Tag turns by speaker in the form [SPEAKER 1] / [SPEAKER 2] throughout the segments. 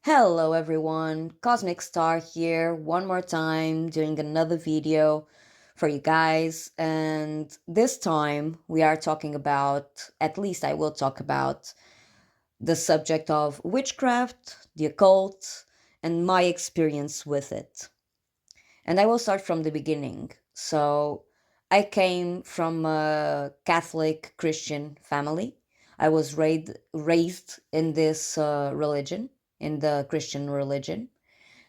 [SPEAKER 1] Hello everyone, Cosmic Star here one more time doing another video for you guys, and this time we are talking about, at least I will talk about, the subject of witchcraft, the occult, and my experience with it. And I will start from the beginning. So, I came from a Catholic Christian family. I was raised in this religion, in the Christian religion.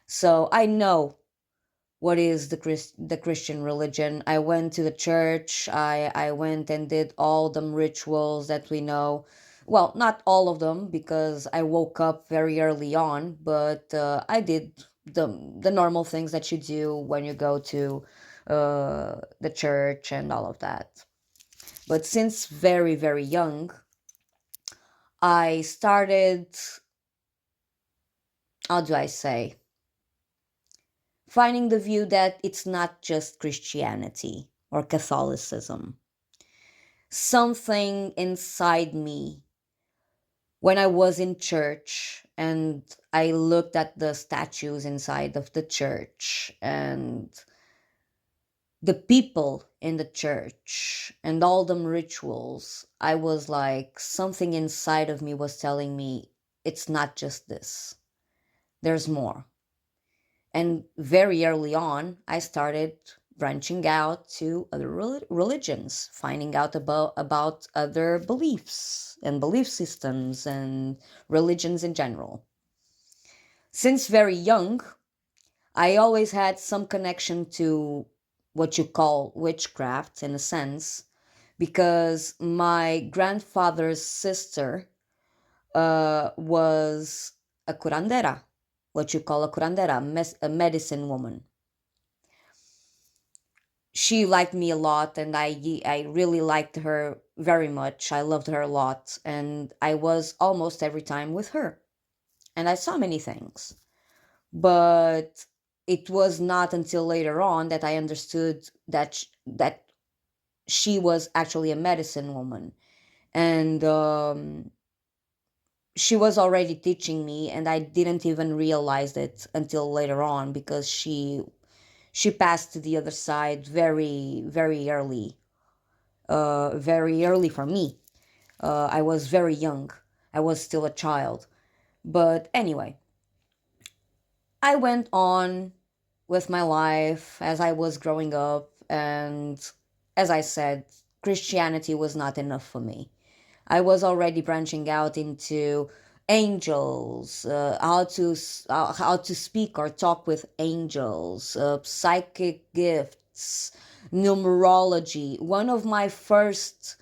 [SPEAKER 1] So, I know what is the Christian religion. I went to the church. I went and did all the rituals that we know. Well, not all of them because I woke up very early on, but I did the normal things that you do when you go to the church and all of that. But since very young, I started, how do I say, finding the view that it's not just Christianity or Catholicism. Something inside me, when I was in church and I looked at the statues inside of the church and the people in the church and all them rituals, I was like, something inside of me was telling me it's not just this, there's more. And very early on, I started branching out to other religions, finding out about other beliefs and belief systems and religions in general. Since very young, I always had some connection to what you call witchcraft in a sense, because my grandfather's sister was a curandera, what you call a curandera, a medicine woman. She liked me a lot, and I really liked her very much. I loved her a lot, and I was almost every time with her, and I saw many things. But it was not until later on that I understood that she was actually a medicine woman, and she was already teaching me, and I didn't even realize it until later on because she passed to the other side very early for me. I was very young. I was still a child. But anyway, I went on with my life as I was growing up, and as I said, Christianity was not enough for me. I was already branching out into angels, how to speak or talk with angels, psychic gifts, numerology. One of my first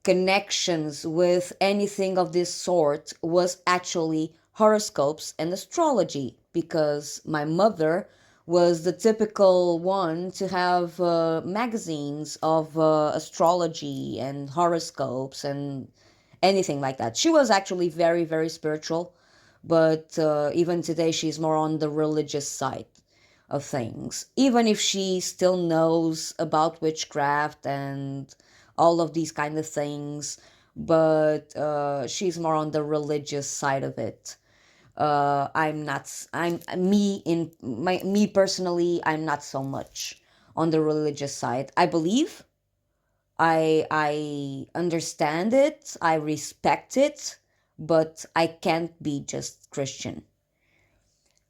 [SPEAKER 1] connections with anything of this sort was actually horoscopes and astrology, because my mother was the typical one to have magazines of astrology and horoscopes and anything like that. She was actually very spiritual, but even today she's more on the religious side of things, even if she still knows about witchcraft and all of these kind of things, but she's more on the religious side of it. I'm not. I'm me in my me personally. I'm not so much on the religious side. I believe. I understand it. I respect it, but I can't be just Christian.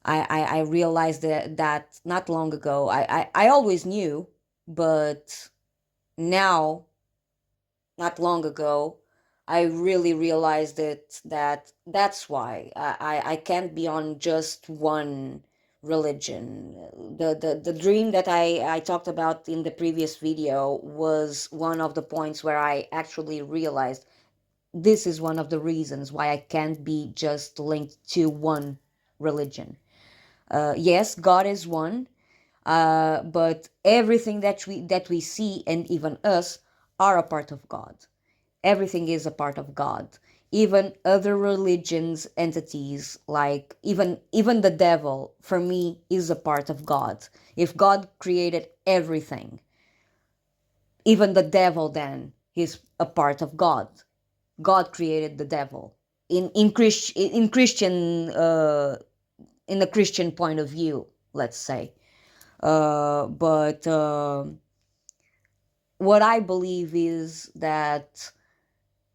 [SPEAKER 1] I realized that not long ago. I always knew, but now, not long ago, I really realized it, that that's why I can't be on just one religion. The dream that I talked about in the previous video was one of the points where I actually realized this is one of the reasons why I can't be just linked to one religion. Yes, God is one, but everything that we see and even us are a part of God. Everything is a part of God. Even other religions, entities, like even the devil, for me, is a part of God. If God created everything, even the devil then is a part of God. God created the devil. In Christian in a Christian point of view, let's say. But what I believe is that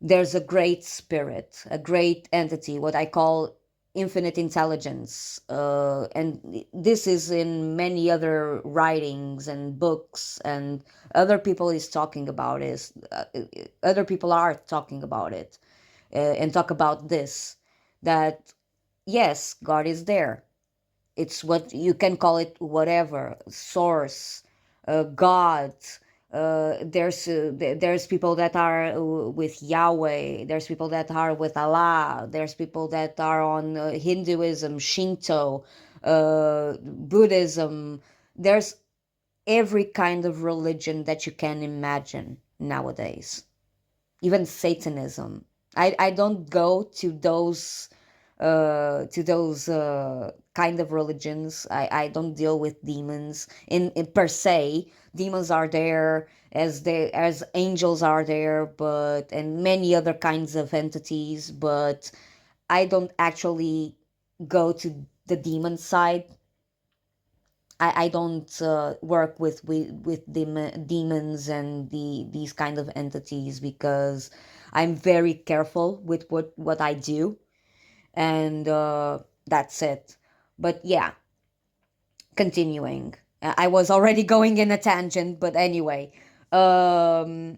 [SPEAKER 1] there's a great spirit, a great entity, what I call infinite intelligence. And this is in many other writings and books, and other people is talking about it. Other people are talking about it, and talk about this, that yes, God is there. It's what you can call it, whatever, source, God. There's people that are with Yahweh. There's people that are with Allah. There's people that are on Hinduism, Shinto, Buddhism. There's every kind of religion that you can imagine nowadays. Even Satanism. I don't go to those kind of religions. I don't deal with demons in per se. Demons are there as angels are there, but and many other kinds of entities, but I don't actually go to the demon side. I don't work with demons and these kind of entities, because I'm very careful with what I do, and that's it. But yeah, continuing. I was already going in a tangent, but anyway, um,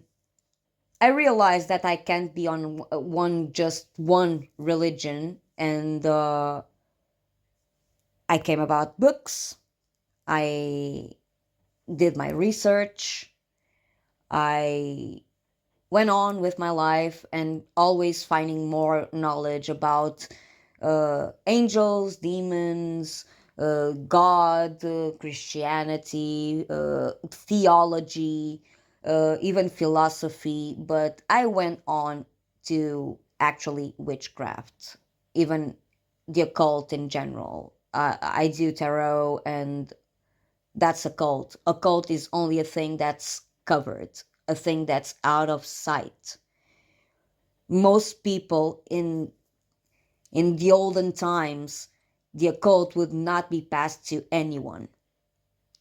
[SPEAKER 1] I realized that I can't be on just one religion, and I came about books. I did my research. I went on with my life and always finding more knowledge about angels, demons, God, Christianity, theology, even philosophy. But I went on to actually witchcraft, even the occult in general. I do tarot, and that's occult. Occult is only a thing that's covered, a thing that's out of sight. Most people in the olden times, the occult would not be passed to anyone,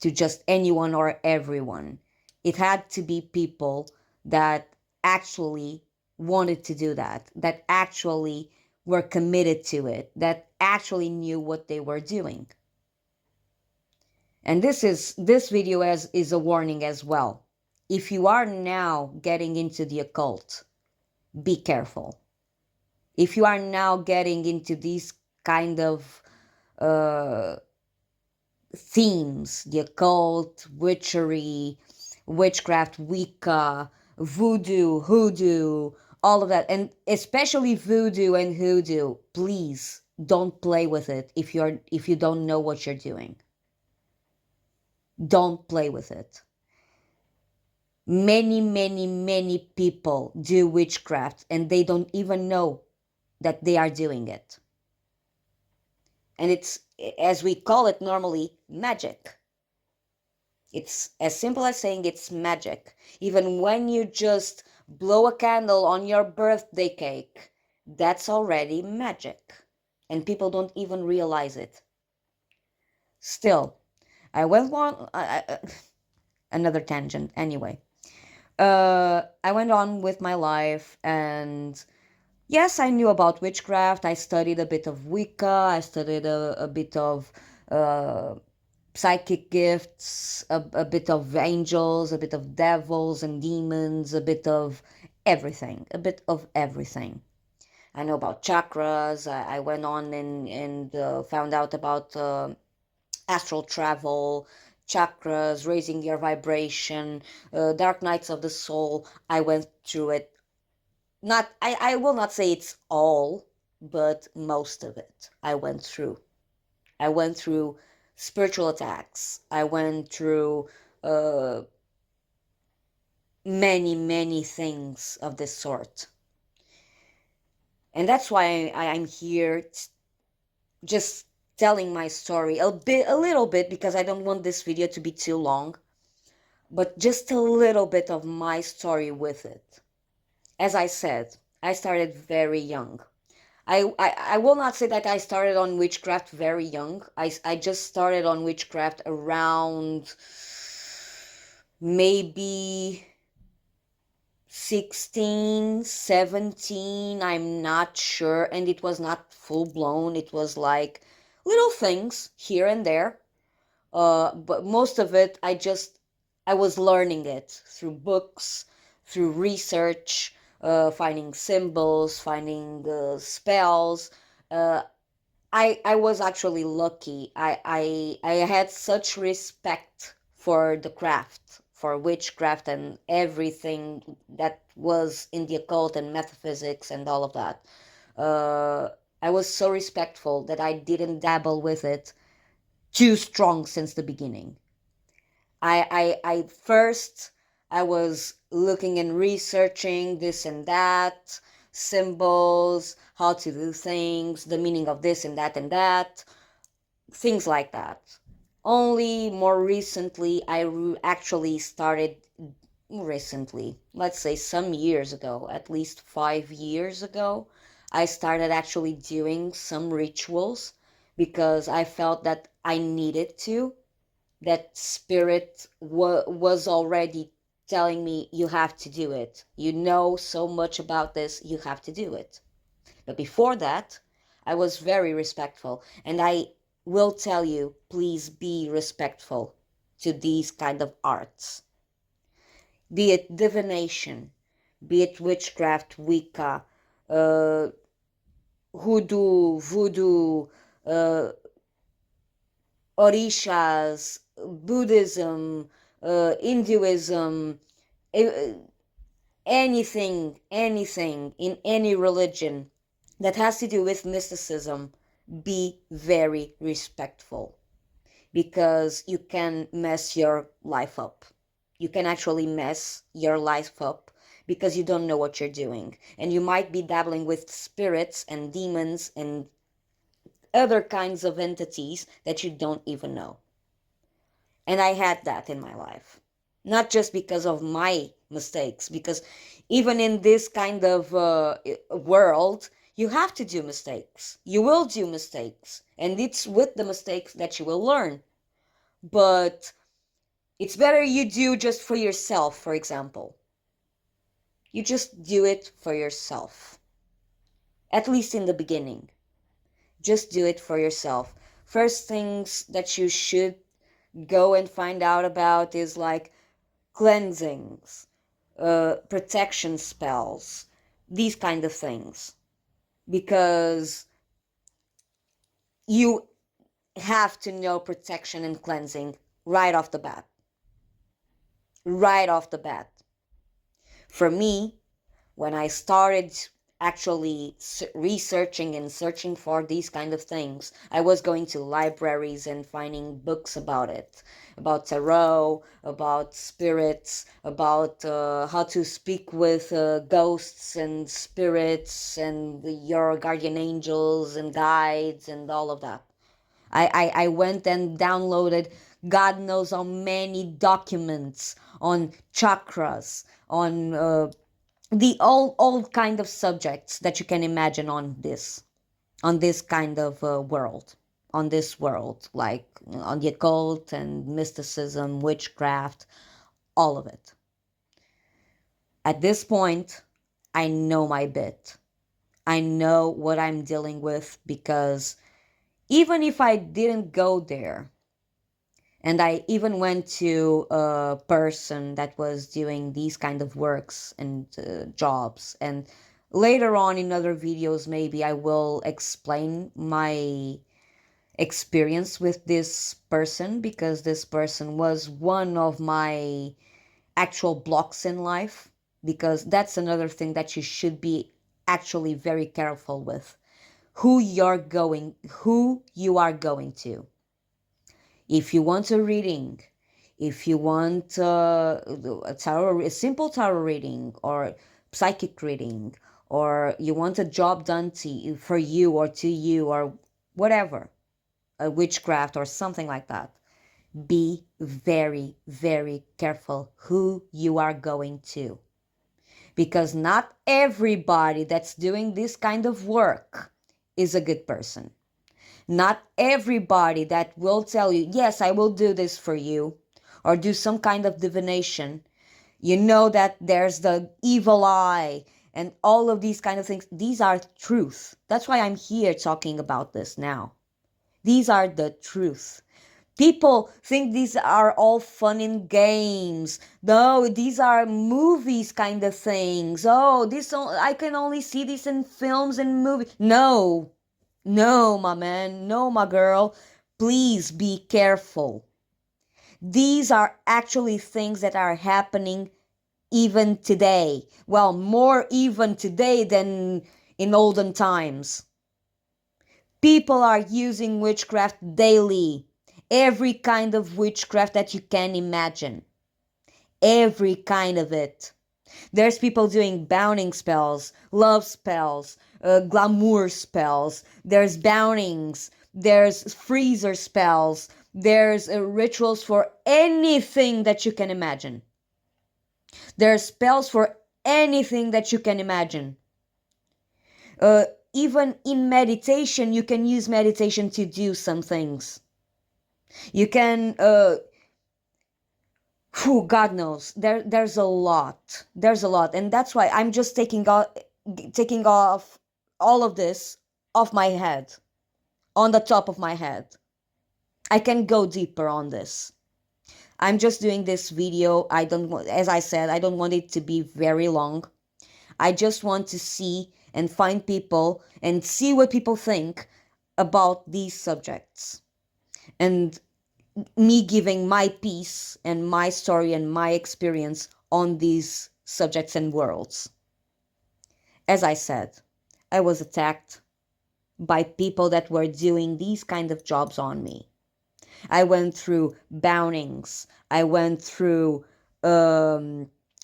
[SPEAKER 1] to just anyone or everyone. It had to be people that actually wanted to do that, that actually were committed to it, that actually knew what they were doing. And this video is a warning as well. If you are now getting into the occult, be careful. If you are now getting into these kind of uh, themes, the occult, witchery, witchcraft, Wicca, voodoo, hoodoo, all of that, and especially voodoo and hoodoo, please don't play with it if you don't know what you're doing. Don't play with it. Many people do witchcraft and they don't even know that they are doing it. And it's, as we call it normally, magic. It's as simple as saying it's magic. Even when you just blow a candle on your birthday cake, that's already magic. And people don't even realize it. Still, I went on another tangent anyway. I went on with my life, and yes, I knew about witchcraft. I studied a bit of Wicca. I studied a bit of uh, psychic gifts, a bit of angels, a bit of devils and demons, a bit of everything, a bit of everything. I know about chakras. I went on and found out about astral travel, chakras, raising your vibration, dark nights of the soul. I went through it. I will not say it's all, but most of it I went through. I went through spiritual attacks. I went through uh, many things of this sort. And that's why I'm here just telling my story a little bit, because I don't want this video to be too long, but just a little bit of my story with it. As I said, I started very young. I will not say that I started on witchcraft very young. I just started on witchcraft around maybe 16, 17. I'm not sure. And it was not full blown. It was like little things here and there. But most of it, I was learning it through books, through research, finding symbols, finding spells. Uh, I was actually lucky. I had such respect for the craft, for witchcraft and everything that was in the occult and metaphysics and all of that. Uh, I was so respectful that I didn't dabble with it too strong since the beginning. I first I was looking and researching this and that, symbols, how to do things, the meaning of this and that, things like that. Only more recently, actually started recently, let's say some years ago, at least 5 years ago, I started actually doing some rituals because I felt that I needed to, that spirit was already telling me, you have to do it. You know so much about this, you have to do it. But before that, I was very respectful. And I will tell you, please be respectful to these kind of arts. Be it divination, be it witchcraft, Wicca, uh, hoodoo, voodoo, uh, orishas, Buddhism, Hinduism, eh, anything in any religion that has to do with mysticism, be very respectful because you can mess your life up. You can actually mess your life up because you don't know what you're doing. And you might be dabbling with spirits and demons and other kinds of entities that you don't even know. And I had that in my life. Not just because of my mistakes, because even in this kind of world, you have to do mistakes. You will do mistakes. And it's with the mistakes that you will learn. But it's better you do just for yourself, for example. You just do it for yourself. At least in the beginning. Just do it for yourself. First things that you should go and find out about is like cleansings, protection spells, these kind of things. Because you have to know protection and cleansing right off the bat. Right off the bat. For me, when I started actually researching and searching for these kind of things, I was going to libraries and finding books about it, about tarot, about spirits, about how to speak with ghosts and spirits and your guardian angels and guides and all of that. I went and downloaded God knows how many documents on chakras, on the all kind of subjects that you can imagine on this kind of world, on this world, like on the occult and mysticism, witchcraft, all of it. At this point, I know my bit. I know what I'm dealing with because even if I didn't go there, and I even went to a person that was doing these kind of works and jobs. And later on in other videos, maybe I will explain my experience with this person because this person was one of my actual blocks in life. Because that's another thing that you should be actually very careful with. Who you are going to. If you want a reading, if you want a simple tarot reading or psychic reading, or you want a job done for you or to you or whatever, a witchcraft or something like that, be very, very careful who you are going to. Because not everybody that's doing this kind of work is a good person. Not everybody that will tell you, yes, I will do this for you, or do some kind of divination. You know that there's the evil eye and all of these kind of things. These are truth. That's why I'm here talking about this now. These are the truth. People think these are all fun and games. No, these are movies kind of things. Oh, I can only see this in films and movies. No, no, my man, no, my girl. Please be careful. These are actually things that are happening even today. Well, more even today than in olden times. People are using witchcraft daily. Every kind of witchcraft that you can imagine. Every kind of it. There's people doing bounding spells, love spells, glamour spells. There's boundings. There's freezer spells. There's rituals for anything that you can imagine. There's spells for anything that you can imagine. Uh, Even in meditation, you can use meditation to do some things. You can, God knows, there's a lot. There's a lot. And that's why I'm just taking off all of this off my head, on the top of my head. I can go deeper on this. I'm just doing this video. I don't want, as I said, I don't want it to be very long. I just want to see and find people and see what people think about these subjects. And me giving my piece and my story and my experience on these subjects and worlds. As I said, I was attacked by people that were doing these kind of jobs on me. I went through boundings. I went through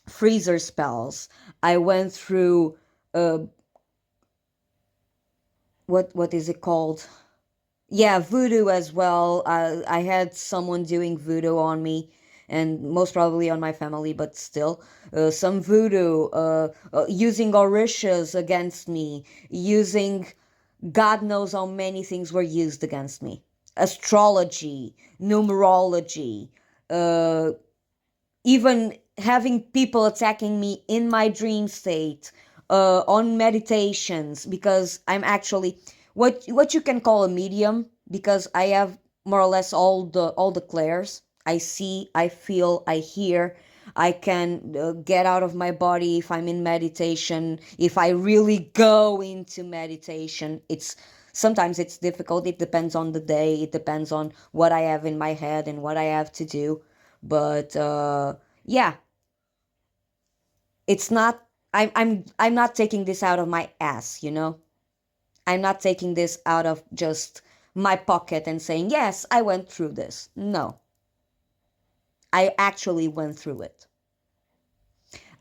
[SPEAKER 1] freezer spells. I went through what is it called? Yeah, voodoo as well. I had someone doing voodoo on me, and most probably on my family, but still, some voodoo, using orishas against me, using God knows how many things were used against me. Astrology, numerology, uh, even having people attacking me in my dream state, on meditations, because I'm actually what you can call a medium, because I have more or less all the clairs. I see, I feel, I hear. I can get out of my body if I'm in meditation. If I really go into meditation, sometimes it's difficult. It depends on the day. It depends on what I have in my head and what I have to do. But yeah, it's not. I'm not taking this out of my ass. I'm not taking this out of just my pocket and saying, yes, I went through this. No, I actually went through it.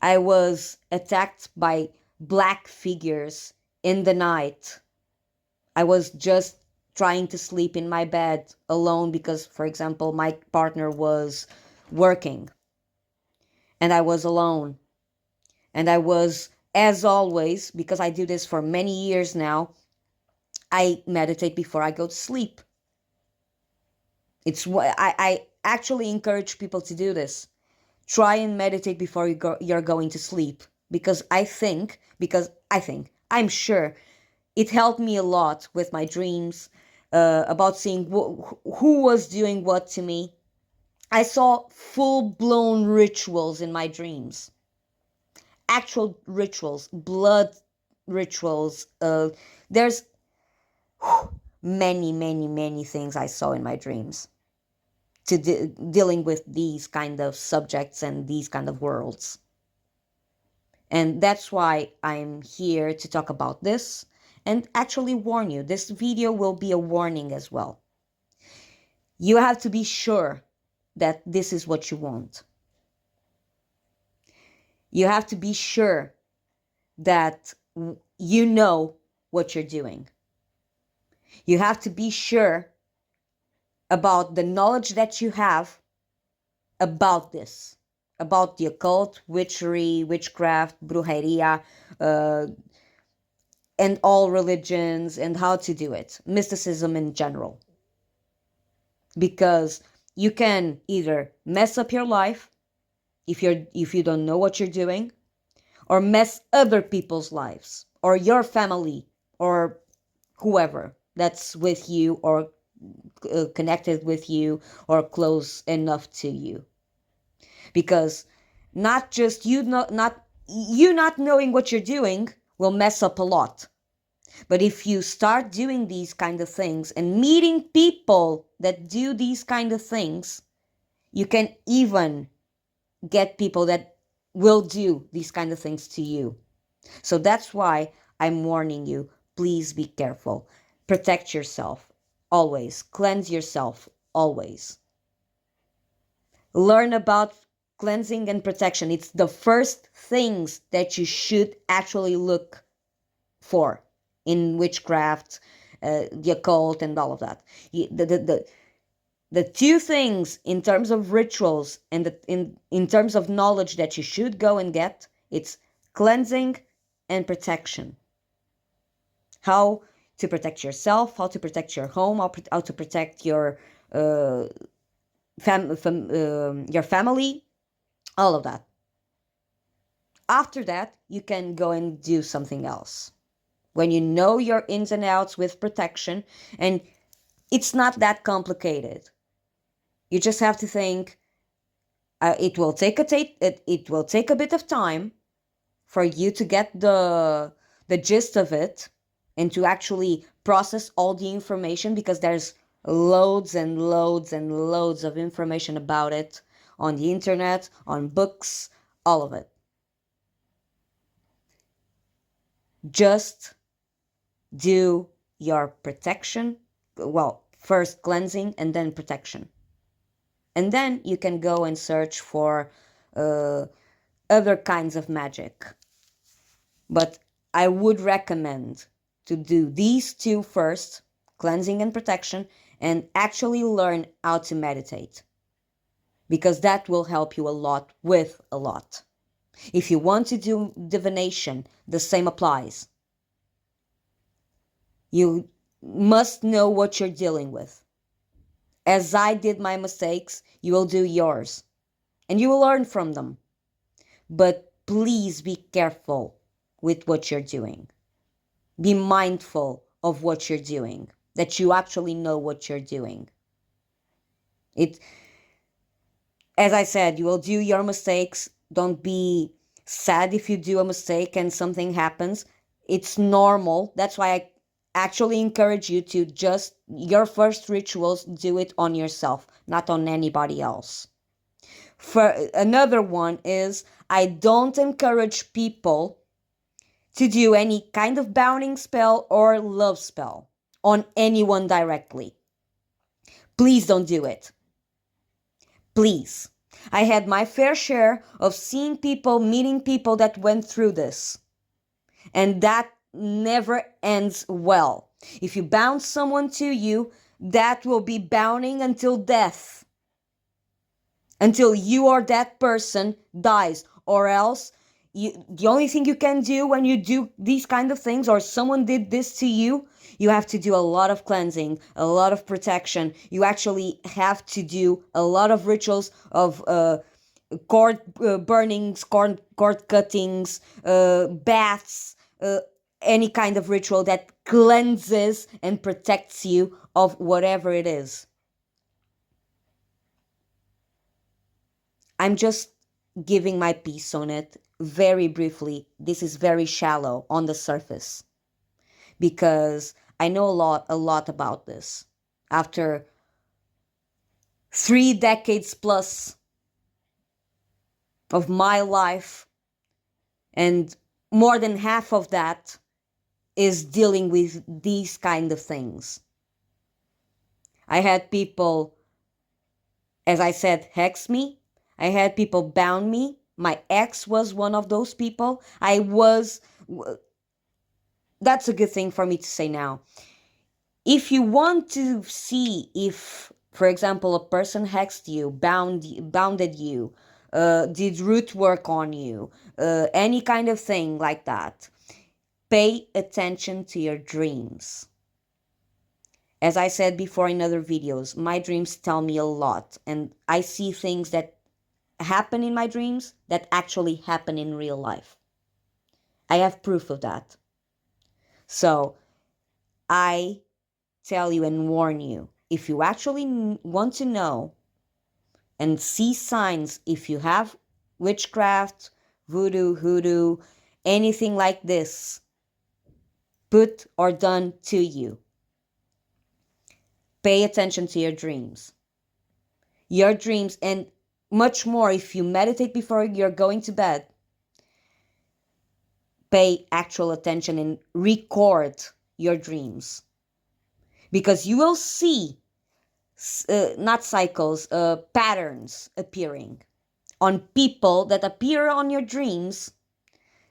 [SPEAKER 1] I was attacked by black figures in the night. I was just trying to sleep in my bed alone because, for example, my partner was working and I was alone. And I was, as always, because I do this for many years now, I meditate before I go to sleep. It's what I actually encourage people to do this. Try and meditate before you're going to sleep, because I'm sure it helped me a lot with my dreams, about seeing who was doing what to me. I saw full-blown rituals in my dreams. Actual rituals, blood rituals. There's many, many, many things I saw in my dreams to dealing with these kind of subjects and these kind of worlds. And that's why I'm here to talk about this and actually warn you. This video will be a warning as well. You have to be sure that this is what you want. You have to be sure that you know what you're doing. You have to be sure about the knowledge that you have about this, about the occult, witchery, witchcraft, brujeria, and all religions and how to do it, mysticism in general. Because you can either mess up your life if you don't know what you're doing, or mess other people's lives, or your family, or whoever that's with you, or connected with you, or close enough to you. Because not just you not knowing what you're doing will mess up a lot. But if you start doing these kind of things and meeting people that do these kind of things, you can even get people that will do these kind of things to you. So that's why I'm warning you, please be careful. Protect yourself always. Cleanse yourself always. Learn about cleansing and protection. It's the first things that you should actually look for in witchcraft, the occult, and all of that. The two things in terms of rituals and in terms of knowledge that you should go and get, it's cleansing and protection. How to protect yourself, how to protect your home, how to protect your your family, all of that. After that, you can go and do something else. When you know your ins and outs with protection, and it's not that complicated. You just have to think. It will take it will take a bit of time for you to get the gist of it and to actually process all the information, because there's loads and loads and loads of information about it on the internet, on books, all of it. Just do your protection. Well, first cleansing and then protection. And then you can go and search for other kinds of magic. But I would recommend to do these two first, cleansing and protection, and actually learn how to meditate. Because that will help you a lot with a lot. If you want to do divination, the same applies. You must know what you're dealing with. As I did my mistakes, you will do yours. And you will learn from them. But please be careful with what you're doing. Be mindful of what you're doing, that you actually know what you're doing. As I said, you will do your mistakes. Don't be sad if you do a mistake and something happens. It's normal. That's why I actually encourage you to just, your first rituals, do it on yourself, not on anybody else. For another one is, I don't encourage people to do any kind of bounding spell or love spell on anyone directly. Please don't do it. Please. I had my fair share of seeing people, meeting people that went through this. And that never ends well. If you bound someone to you, that will be bounding until death. Until you or that person dies. Or else, the only thing you can do when you do these kind of things, or someone did this to you, you have to do a lot of cleansing, a lot of protection. You actually have to do a lot of rituals of cord burnings, cord cuttings, baths, any kind of ritual that cleanses and protects you of whatever it is. I'm just giving my piece on it very briefly. This is very shallow on the surface, because I know a lot about this. After 3 decades plus of my life, and more than half of that is dealing with these kind of things. I had people, as I said, hex me. I had people bound me. My ex was one of those people. That's a good thing for me to say now. If you want to see if, for example, a person hexed you, bounded you, did root work on you, any kind of thing like that, Pay attention to your dreams. As I said before in other videos, my dreams tell me a lot, and I see things that happen in my dreams that actually happen in real life. I have proof of that. So I tell you and warn you, if you actually want to know and see signs, if you have witchcraft, voodoo, hoodoo, anything like this put or done to you, pay attention to your dreams. Your dreams, and much more if you meditate before you're going to bed, pay actual attention and record your dreams. Because you will see, not cycles, patterns appearing on people that appear on your dreams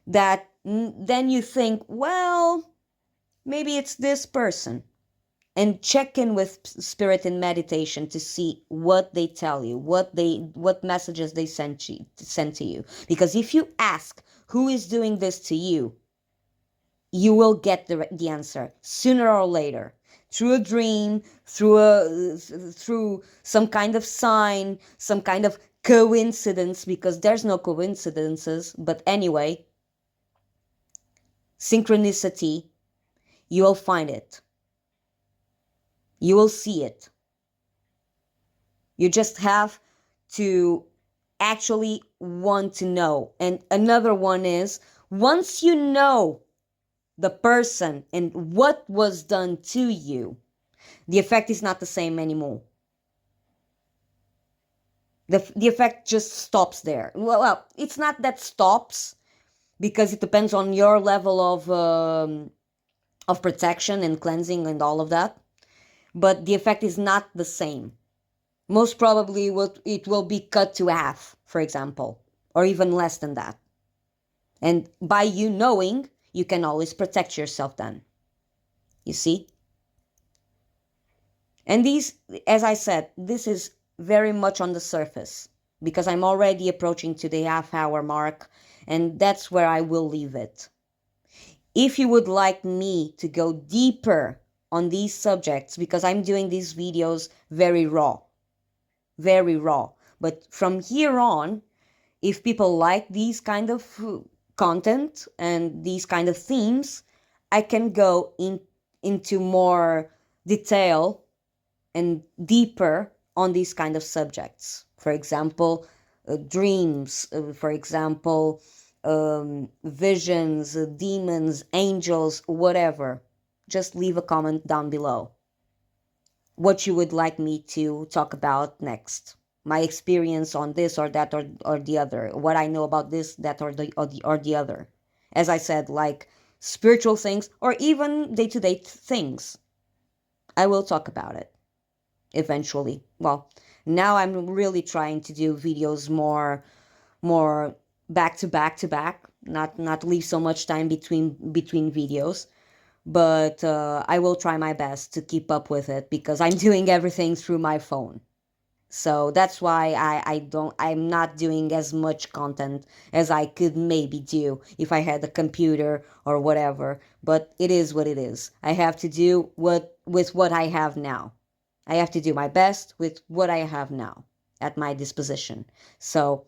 [SPEAKER 1] that then you think, well, maybe it's this person. And check in with spirit in meditation to see what they tell you, what messages they send to you. Because if you ask who is doing this to you, you will get the answer sooner or later, through a dream, through some kind of sign, some kind of coincidence, because there's no coincidences. But anyway, synchronicity, you will find it. You will see it. You just have to actually want to know. And another one is, once you know the person and what was done to you, the effect is not the same anymore. The effect just stops there. Well, it's not that stops, because it depends on your level of protection and cleansing and all of that. But the effect is not the same. Most probably it will be cut to half, for example, or even less than that. And by you knowing, you can always protect yourself then. You see? And these, as I said, this is very much on the surface, because I'm already approaching to the half-hour mark, and that's where I will leave it. If you would like me to go deeper on these subjects, because I'm doing these videos very raw. But from here on, if people like these kind of content and these kind of themes, I can go into more detail and deeper on these kind of subjects. For example, dreams, for example, visions, demons, angels, whatever. Just leave a comment down below what you would like me to talk about next. My experience on this or that or the other. What I know about this, that or the other. As I said, like spiritual things or even day-to-day things. I will talk about it eventually. Well, now I'm really trying to do videos more back to back, not leave so much time between videos. But I will try my best to keep up with it, because I'm doing everything through my phone. So that's why I'm not doing as much content as I could maybe do if I had a computer or whatever. But it is what it is. I have to do with what I have now. I have to do my best with what I have now at my disposition. So,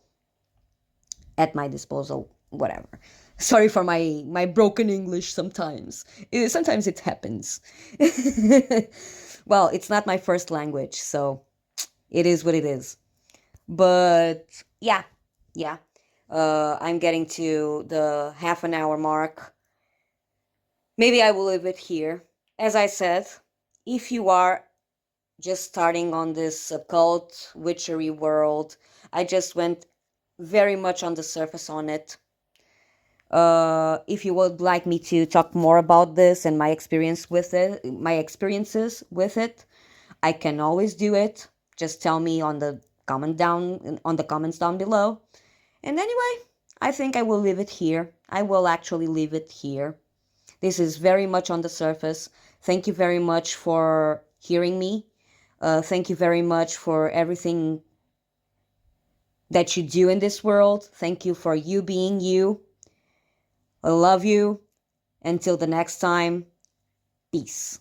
[SPEAKER 1] at my disposal, whatever. Sorry for my broken English sometimes. Sometimes it happens. Well, it's not my first language, so it is what it is. But yeah. I'm getting to the half an hour mark. Maybe I will leave it here. As I said, if you are just starting on this occult witchery world, I just went very much on the surface on it. If you would like me to talk more about this and my experiences with it, I can always do it. Just tell me on the comments down below. And anyway, I think I will leave it here. I will actually leave it here. This is very much on the surface. Thank you very much for hearing me. Thank you very much for everything that you do in this world. Thank you for you being you. I love you. Until the next time, peace.